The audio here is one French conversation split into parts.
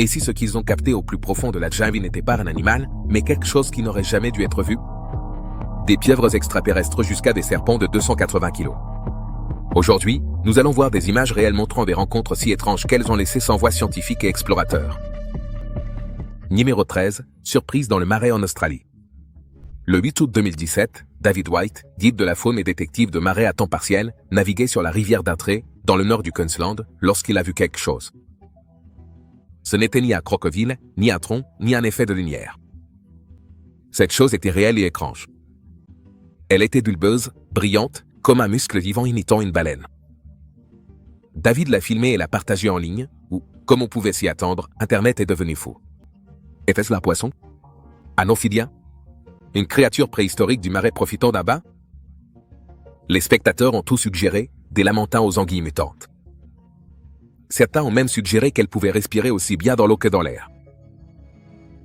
Et si ce qu'ils ont capté au plus profond de la jungle n'était pas un animal, mais quelque chose qui n'aurait jamais dû être vu? Des pieuvres extraterrestres jusqu'à des serpents de 280 kg. Aujourd'hui, nous allons voir des images réelles montrant des rencontres si étranges qu'elles ont laissé sans voix scientifiques et explorateurs. Numéro 13, surprise dans le marais en Australie. Le 8 août 2017, David White, guide de la faune et détective de marais à temps partiel, naviguait sur la rivière d'Intré, dans le nord du Queensland, lorsqu'il a vu quelque chose. Ce n'était ni un crocodile, ni un tronc, ni un effet de lumière. Cette chose était réelle et étrange. Elle était bulbeuse, brillante, comme un muscle vivant imitant une baleine. David l'a filmée et l'a partagée en ligne, où, comme on pouvait s'y attendre, Internet est devenu fou. Était-ce un poisson? Un amphibien? Une créature préhistorique du marais profitant d'un bain? Les spectateurs ont tout suggéré, des lamentins aux anguilles mutantes. Certains ont même suggéré qu'elle pouvait respirer aussi bien dans l'eau que dans l'air.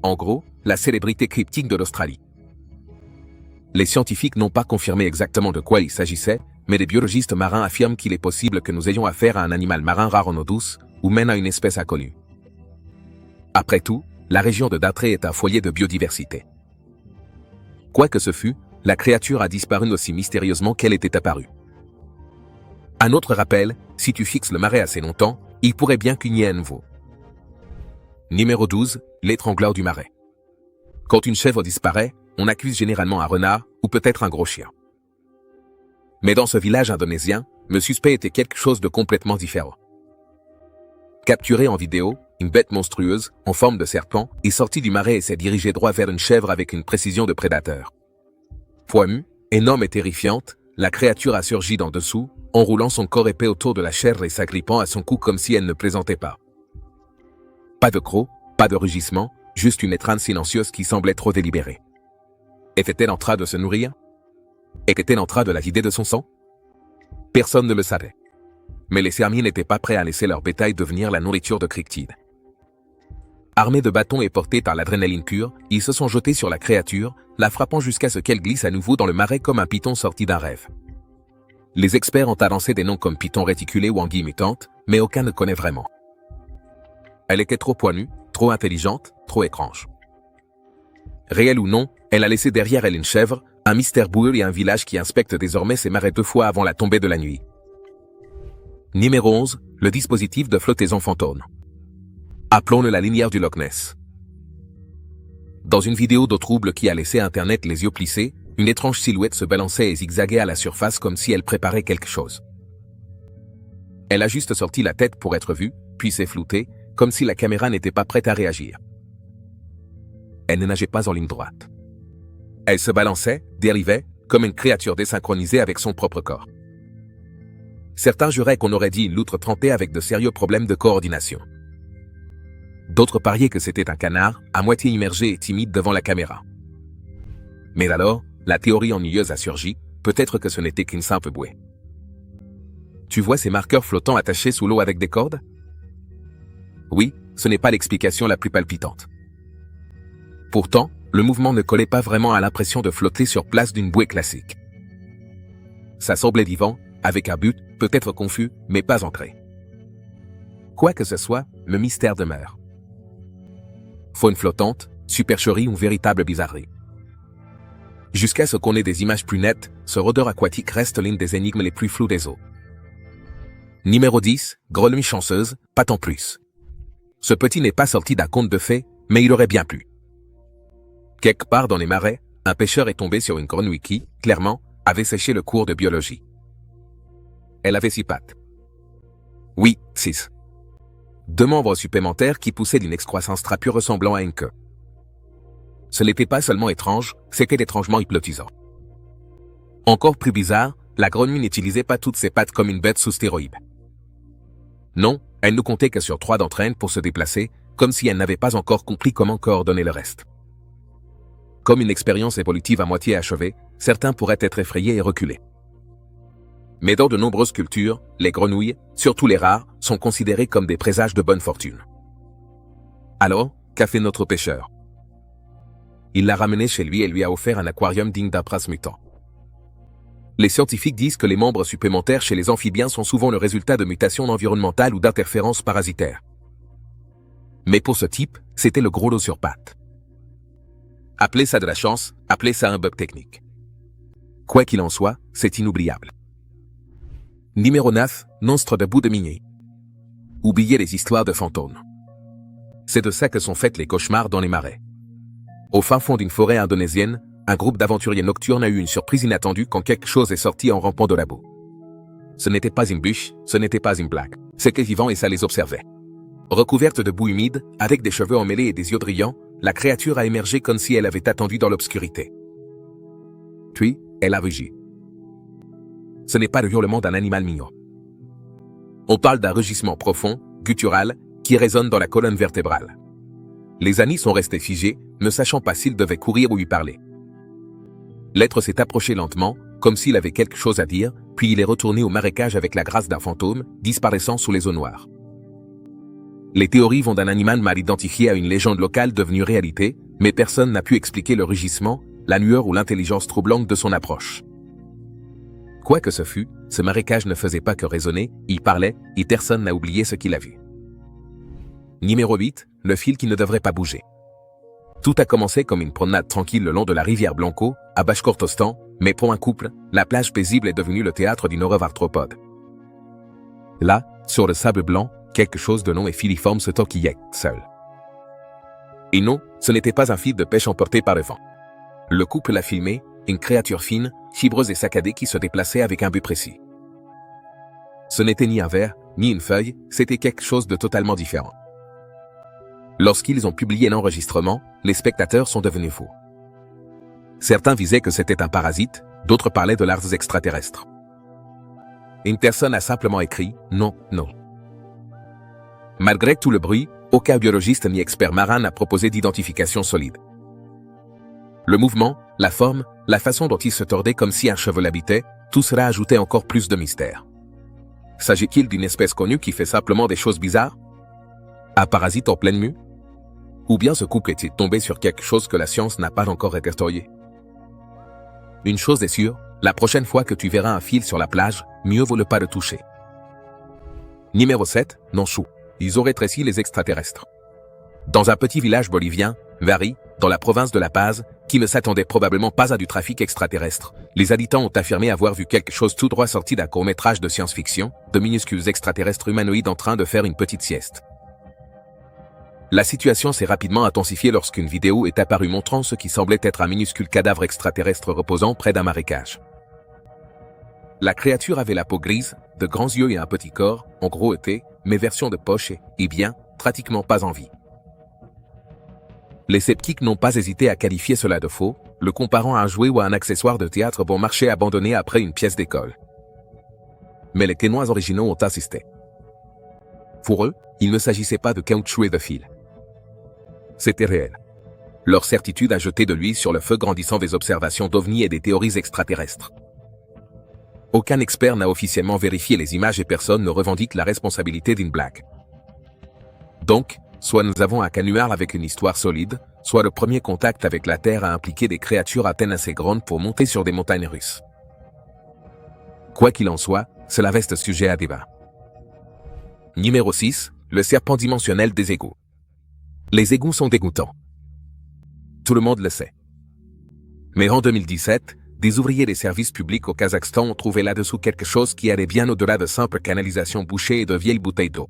En gros, la célébrité cryptique de l'Australie. Les scientifiques n'ont pas confirmé exactement de quoi il s'agissait, mais les biologistes marins affirment qu'il est possible que nous ayons affaire à un animal marin rare en eau douce, ou même à une espèce inconnue. Après tout, la région de Datré est un foyer de biodiversité. Quoi que ce fût, la créature a disparu aussi mystérieusement qu'elle était apparue. Un autre rappel, si tu fixes le marais assez longtemps, il pourrait bien qu'il y ait un nouveau. Numéro 12, l'étrangleur du marais. Quand une chèvre disparaît, on accuse généralement un renard, ou peut-être un gros chien. Mais dans ce village indonésien, le suspect était quelque chose de complètement différent. Capturé en vidéo, une bête monstrueuse, en forme de serpent, est sortie du marais et s'est dirigée droit vers une chèvre avec une précision de prédateur. Poilue, énorme et terrifiante, la créature a surgi d'en dessous, enroulant son corps épais autour de la chèvre et s'agrippant à son cou comme si elle ne plaisantait pas. Pas de crocs, pas de rugissement, juste une étreinte silencieuse qui semblait trop délibérée. Était-elle en train de se nourrir? Était-elle en train de la vider de son sang? Personne ne le savait. Mais les fermiers n'étaient pas prêts à laisser leur bétail devenir la nourriture de cryptides. Armés de bâtons et portés par l'adrénaline pure, ils se sont jetés sur la créature, la frappant jusqu'à ce qu'elle glisse à nouveau dans le marais comme un python sorti d'un rêve. Les experts ont annoncé des noms comme python réticulé ou anguille mutante, mais aucun ne connaît vraiment. Elle était trop poilue, trop intelligente, trop étrange. Réelle ou non, elle a laissé derrière elle une chèvre, un mystère boueux et un village qui inspecte désormais ces marais 2 fois avant la tombée de la nuit. Numéro 11, le dispositif de flottaison fantôme. Appelons-le la lumière du Loch Ness. Dans une vidéo d'eau trouble qui a laissé Internet les yeux plissés, une étrange silhouette se balançait et zigzaguait à la surface comme si elle préparait quelque chose. Elle a juste sorti la tête pour être vue, puis s'est floutée, comme si la caméra n'était pas prête à réagir. Elle ne nageait pas en ligne droite. Elle se balançait, dérivait, comme une créature désynchronisée avec son propre corps. Certains juraient qu'on aurait dit une loutre trempée avec de sérieux problèmes de coordination. D'autres pariaient que c'était un canard, à moitié immergé et timide devant la caméra. Mais alors, la théorie ennuyeuse a surgi, peut-être que ce n'était qu'une simple bouée. Tu vois ces marqueurs flottants attachés sous l'eau avec des cordes? Oui, ce n'est pas l'explication la plus palpitante. Pourtant, le mouvement ne collait pas vraiment à l'impression de flotter sur place d'une bouée classique. Ça semblait vivant, avec un but, peut-être confus, mais pas ancré. Quoi que ce soit, le mystère demeure. Faune flottante, supercherie ou véritable bizarrerie. Jusqu'à ce qu'on ait des images plus nettes, ce rôdeur aquatique reste l'une des énigmes les plus floues des eaux. Numéro 10, grenouille chanceuse, pas tant plus. Ce petit n'est pas sorti d'un conte de fées, mais il aurait bien plu. Quelque part dans les marais, un pêcheur est tombé sur une grenouille qui, clairement, avait séché le cours de biologie. Elle avait 6 pattes. Oui, 6. 2 membres supplémentaires qui poussaient d'une excroissance trapue ressemblant à une queue. Ce n'était pas seulement étrange, c'était étrangement hypnotisant. Encore plus bizarre, la grenouille n'utilisait pas toutes ses pattes comme une bête sous stéroïdes. Non, elle ne comptait que sur 3 d'entre elles pour se déplacer, comme si elle n'avait pas encore compris comment coordonner le reste. Comme une expérience évolutive à moitié achevée, certains pourraient être effrayés et reculer. Mais dans de nombreuses cultures, les grenouilles, surtout les rares, sont considérées comme des présages de bonne fortune. Alors, qu'a fait notre pêcheur? Il l'a ramené chez lui et lui a offert un aquarium digne d'un prince mutant. Les scientifiques disent que les membres supplémentaires chez les amphibiens sont souvent le résultat de mutations environnementales ou d'interférences parasitaires. Mais pour ce type, c'était le gros lot sur pattes. Appelez ça de la chance, appelez ça un bug technique. Quoi qu'il en soit, c'est inoubliable. Numéro 9, Monstre de bout de minuit. Oubliez les histoires de fantômes. C'est de ça que sont faites les cauchemars dans les marais. Au fin fond d'une forêt indonésienne, un groupe d'aventuriers nocturnes a eu une surprise inattendue quand quelque chose est sorti en rampant de la boue. Ce n'était pas une bûche, ce n'était pas une blague. C'était vivant et ça les observait. Recouverte de boue humide, avec des cheveux emmêlés et des yeux brillants, la créature a émergé comme si elle avait attendu dans l'obscurité. Puis, elle a rugi. Ce n'est pas le hurlement d'un animal mignon. On parle d'un rugissement profond, guttural, qui résonne dans la colonne vertébrale. Les amis sont restés figés, ne sachant pas s'ils devaient courir ou lui parler. L'être s'est approché lentement, comme s'il avait quelque chose à dire, puis il est retourné au marécage avec la grâce d'un fantôme, disparaissant sous les eaux noires. Les théories vont d'un animal mal identifié à une légende locale devenue réalité, mais personne n'a pu expliquer le rugissement, la lueur ou l'intelligence troublante de son approche. Quoi que ce fût, ce marécage ne faisait pas que résonner, il parlait, et personne n'a oublié ce qu'il a vu. Numéro 8, le fil qui ne devrait pas bouger. Tout a commencé comme une promenade tranquille le long de la rivière Blanco, à Bashkortostan, mais pour un couple, la plage paisible est devenue le théâtre d'une horreur arthropode. Là, sur le sable blanc, quelque chose de long et filiforme se tortillait, seul. Et non, ce n'était pas un fil de pêche emporté par le vent. Le couple l'a filmé, une créature fine, fibreuse et saccadée qui se déplaçait avec un but précis. Ce n'était ni un ver, ni une feuille, c'était quelque chose de totalement différent. Lorsqu'ils ont publié l'enregistrement, les spectateurs sont devenus fous. Certains disaient que c'était un parasite, d'autres parlaient de larves extraterrestres. Une personne a simplement écrit « non, non ». Malgré tout le bruit, aucun biologiste ni expert marin n'a proposé d'identification solide. Le mouvement, la forme, la façon dont il se tordait comme si un cheveu l'habitait, tout cela ajoutait encore plus de mystère. S'agit-il d'une espèce connue qui fait simplement des choses bizarres? Un parasite en pleine mue? Ou bien ce couple est-il tombé sur quelque chose que la science n'a pas encore répertorié? Une chose est sûre, la prochaine fois que tu verras un fil sur la plage, mieux vaut ne pas le toucher. Numéro 7, Nonchou. Ils auraient rétréci les extraterrestres. Dans un petit village bolivien, Vari, dans la province de La Paz, qui ne s'attendait probablement pas à du trafic extraterrestre, les habitants ont affirmé avoir vu quelque chose tout droit sorti d'un court-métrage de science-fiction, de minuscules extraterrestres humanoïdes en train de faire une petite sieste. La situation s'est rapidement intensifiée lorsqu'une vidéo est apparue montrant ce qui semblait être un minuscule cadavre extraterrestre reposant près d'un marécage. La créature avait la peau grise, de grands yeux et un petit corps, en gros épais, mais version de poche et bien, pratiquement pas en vie. Les sceptiques n'ont pas hésité à qualifier cela de faux, le comparant à un jouet ou à un accessoire de théâtre bon marché abandonné après une pièce d'école. Mais les témoins originaux ont insisté. Pour eux, il ne s'agissait pas de caoutchouc et de fil. C'était réel. Leur certitude a jeté de l'huile sur le feu grandissant des observations d'ovnis et des théories extraterrestres. Aucun expert n'a officiellement vérifié les images et personne ne revendique la responsabilité d'une blague. Donc, soit nous avons un canular avec une histoire solide, soit le premier contact avec la Terre a impliqué des créatures à peine assez grandes pour monter sur des montagnes russes. Quoi qu'il en soit, cela reste sujet à débat. Numéro 6, le serpent dimensionnel des égouts. Les égouts sont dégoûtants. Tout le monde le sait. Mais en 2017, des ouvriers des services publics au Kazakhstan ont trouvé là-dessous quelque chose qui allait bien au-delà de simples canalisations bouchées et de vieilles bouteilles d'eau.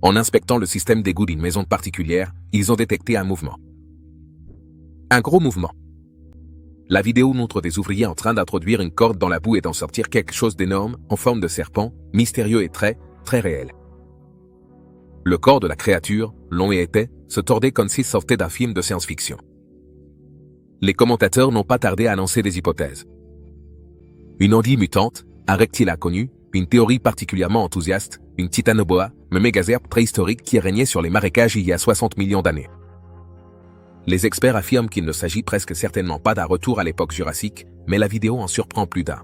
En inspectant le système d'égout d'une maison particulière, ils ont détecté un mouvement. Un gros mouvement. La vidéo montre des ouvriers en train d'introduire une corde dans la boue et d'en sortir quelque chose d'énorme, en forme de serpent, mystérieux et très, très réel. Le corps de la créature, long et épais, se tordait comme s'il sortait d'un film de science-fiction. Les commentateurs n'ont pas tardé à lancer des hypothèses. Une ondille mutante, un reptile inconnu, une théorie particulièrement enthousiaste, une titanoboa, un mégazerbe préhistorique qui régnait sur les marécages il y a 60 millions d'années. Les experts affirment qu'il ne s'agit presque certainement pas d'un retour à l'époque jurassique, mais la vidéo en surprend plus d'un.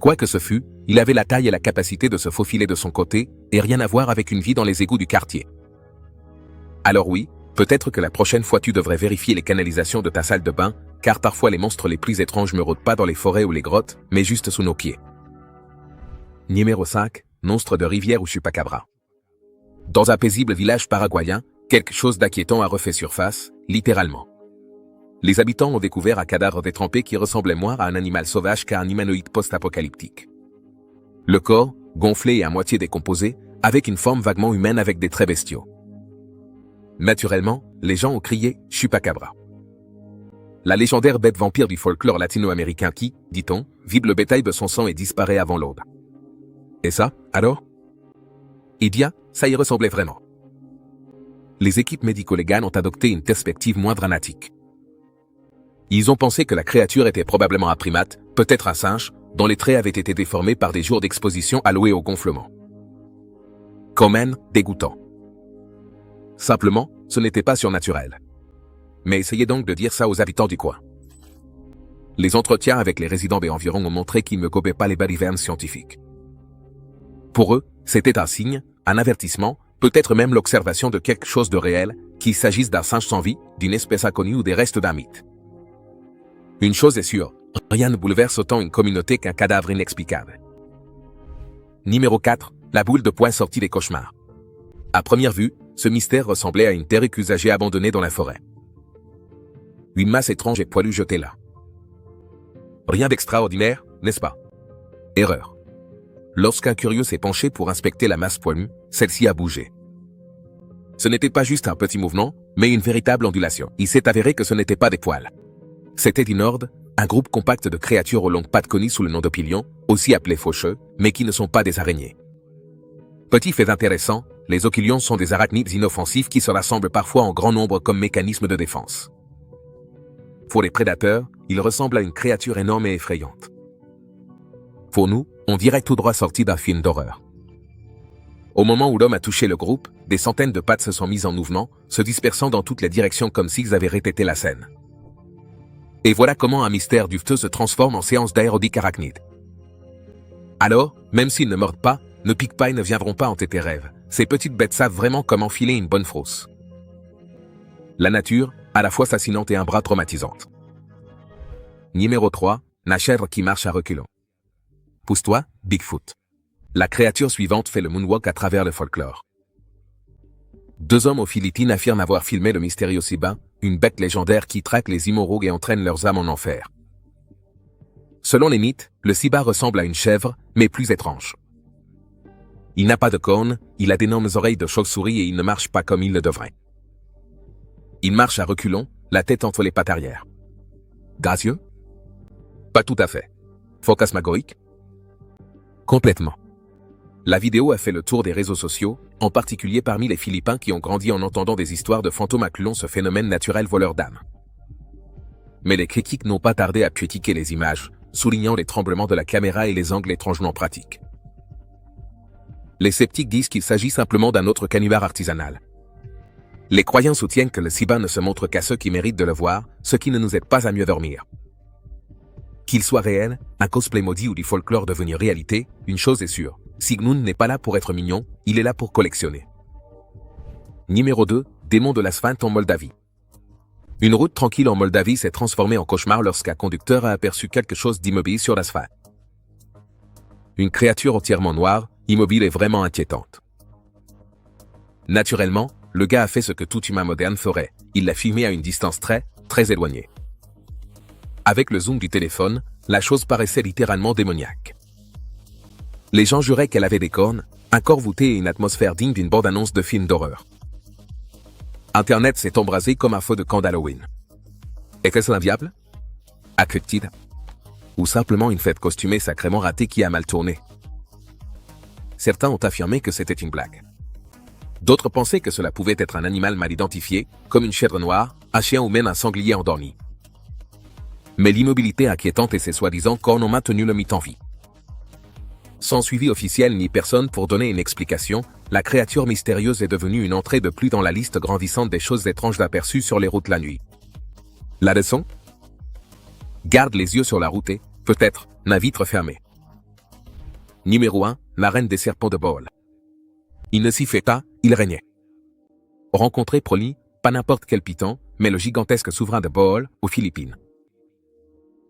Quoi que ce fût, il avait la taille et la capacité de se faufiler de son côté, et rien à voir avec une vie dans les égouts du quartier. Alors oui, peut-être que la prochaine fois tu devrais vérifier les canalisations de ta salle de bain, car parfois les monstres les plus étranges ne rôdent pas dans les forêts ou les grottes, mais juste sous nos pieds. Numéro 5, monstre de rivière ou chupacabra. Dans un paisible village paraguayen, quelque chose d'inquiétant a refait surface, littéralement. Les habitants ont découvert un cadavre détrempé qui ressemblait moins à un animal sauvage qu'à un humanoïde post-apocalyptique. Le corps, gonflé et à moitié décomposé, avec une forme vaguement humaine avec des traits bestiaux. Naturellement, les gens ont crié « Chupacabra ». La légendaire bête vampire du folklore latino-américain qui, dit-on, vide le bétail de son sang et disparaît avant l'aube. Et ça, alors? Eh bien, ça y ressemblait vraiment. Les équipes médico-légales ont adopté une perspective moins dramatique. Ils ont pensé que la créature était probablement un primate, peut-être un singe, dont les traits avaient été déformés par des jours d'exposition alloués au gonflement. Quand même, dégoûtant. Simplement, ce n'était pas surnaturel. Mais essayez donc de dire ça aux habitants du coin. Les entretiens avec les résidents des environs ont montré qu'ils ne copaient pas les balivernes scientifiques. Pour eux, c'était un signe, un avertissement, peut-être même l'observation de quelque chose de réel, qu'il s'agisse d'un singe sans vie, d'une espèce inconnue ou des restes d'un mythe. Une chose est sûre, rien ne bouleverse autant une communauté qu'un cadavre inexplicable. Numéro 4, la boule de poing sortie des cauchemars. À première vue, ce mystère ressemblait à une terre usagée abandonnée dans la forêt. Une masse étrange et poilue jetée là. Rien d'extraordinaire, n'est-ce pas? Erreur. Lorsqu'un curieux s'est penché pour inspecter la masse poilue, celle-ci a bougé. Ce n'était pas juste un petit mouvement, mais une véritable ondulation. Il s'est avéré que ce n'était pas des poils. C'était d'inorde, un groupe compact de créatures aux longues pattes connues sous le nom d'opilions, aussi appelés faucheux, mais qui ne sont pas des araignées. Petit fait intéressant, les opilions sont des arachnides inoffensifs qui se rassemblent parfois en grand nombre comme mécanisme de défense. Pour les prédateurs, ils ressemblent à une créature énorme et effrayante. Pour nous, on dirait tout droit sorti d'un film d'horreur. Au moment où l'homme a touché le groupe, des centaines de pattes se sont mises en mouvement, se dispersant dans toutes les directions comme s'ils avaient répété la scène. Et voilà comment un mystère duveteux se transforme en séance d'aérodique arachnide. Alors, même s'ils ne mordent pas, ne piquent pas et ne viendront pas hanter tes rêves, ces petites bêtes savent vraiment comment filer une bonne frousse. La nature, à la fois fascinante et un bras traumatisante. Numéro 3, la chèvre qui marche à reculons. Pousse-toi, Bigfoot. La créature suivante fait le moonwalk à travers le folklore. 2 hommes aux Philippines affirment avoir filmé le mystérieux Siba, une bête légendaire qui traque les immoraux et entraîne leurs âmes en enfer. Selon les mythes, le Siba ressemble à une chèvre, mais plus étrange. Il n'a pas de cornes, il a d'énormes oreilles de chauve-souris et il ne marche pas comme il le devrait. Il marche à reculons, la tête entre les pattes arrière. Gracieux? Pas tout à fait. Fantasmagorique? Complètement. La vidéo a fait le tour des réseaux sociaux, en particulier parmi les Philippins qui ont grandi en entendant des histoires de fantômes incluant ce phénomène naturel voleur d'âme. Mais les critiques n'ont pas tardé à critiquer les images, soulignant les tremblements de la caméra et les angles étrangement pratiques. Les sceptiques disent qu'il s'agit simplement d'un autre canular artisanal. Les croyants soutiennent que le Siba ne se montre qu'à ceux qui méritent de le voir, ce qui ne nous aide pas à mieux dormir. Qu'il soit réel, un cosplay maudit ou du folklore devenu réalité, une chose est sûre, Sigmund n'est pas là pour être mignon, il est là pour collectionner. Numéro 2, démon de l'asphalte en Moldavie. Une route tranquille en Moldavie s'est transformée en cauchemar lorsqu'un conducteur a aperçu quelque chose d'immobile sur l'asphalte. Une créature entièrement noire, immobile et vraiment inquiétante. Naturellement, le gars a fait ce que tout humain moderne ferait, il l'a filmé à une distance très éloignée. Avec le zoom du téléphone, la chose paraissait littéralement démoniaque. Les gens juraient qu'elle avait des cornes, un corps voûté et une atmosphère digne d'une bande-annonce de film d'horreur. Internet s'est embrasé comme un feu de camp d'Halloween. Était-ce un diable? Accryptide? Ou simplement une fête costumée sacrément ratée qui a mal tourné? Certains ont affirmé que c'était une blague. D'autres pensaient que cela pouvait être un animal mal identifié, comme une chèvre noire, un chien ou même un sanglier endormi. Mais l'immobilité inquiétante et ses soi-disant cornes ont maintenu le mythe en vie. Sans suivi officiel ni personne pour donner une explication, la créature mystérieuse est devenue une entrée de plus dans la liste grandissante des choses étranges aperçues sur les routes la nuit. La leçon? Garde les yeux sur la route et, peut-être, la vitre fermée. Numéro 1, la reine des serpents de Bohol. Il ne s'y fait pas, il régnait. Rencontré Proli, pas n'importe quel python, mais le gigantesque souverain de Bohol, aux Philippines.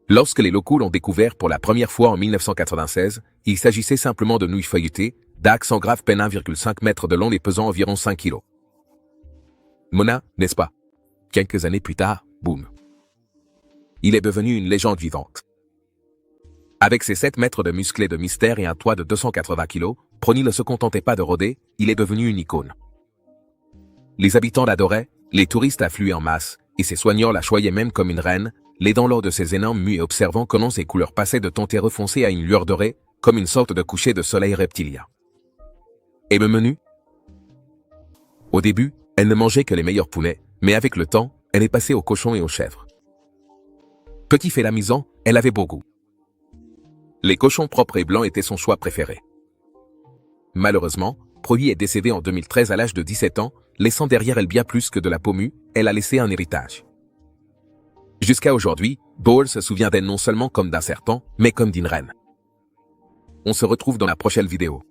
Lorsque les locaux l'ont découvert pour la première fois en 1996, il s'agissait simplement de nouilles feuilletées, Dax en grave peine 1,5 mètre de long et pesant environ 5 kilos. Mona, n'est-ce pas? Quelques années plus tard, boum. Il est devenu une légende vivante. Avec ses 7 mètres de musclés de mystère et un toit de 280 kilos, Prony ne se contentait pas de rôder, il est devenu une icône. Les habitants l'adoraient, les touristes affluaient en masse, et ses soignants la choyaient même comme une reine, l'aidant lors de ses énormes mues et observant comment ses couleurs passaient de ton terreux foncé à une lueur dorée, comme une sorte de coucher de soleil reptilien. Et le menu? Au début, elle ne mangeait que les meilleurs poulets, mais avec le temps, elle est passée aux cochons et aux chèvres. Petit fait l'amusant, elle avait beau goût. Les cochons propres et blancs étaient son choix préféré. Malheureusement, Prony est décédée en 2013 à l'âge de 17 ans, laissant derrière elle bien plus que de la peau mue, elle a laissé un héritage. Jusqu'à aujourd'hui, Bowles se souvient d'elle non seulement comme d'un serpent, mais comme d'une reine. On se retrouve dans la prochaine vidéo.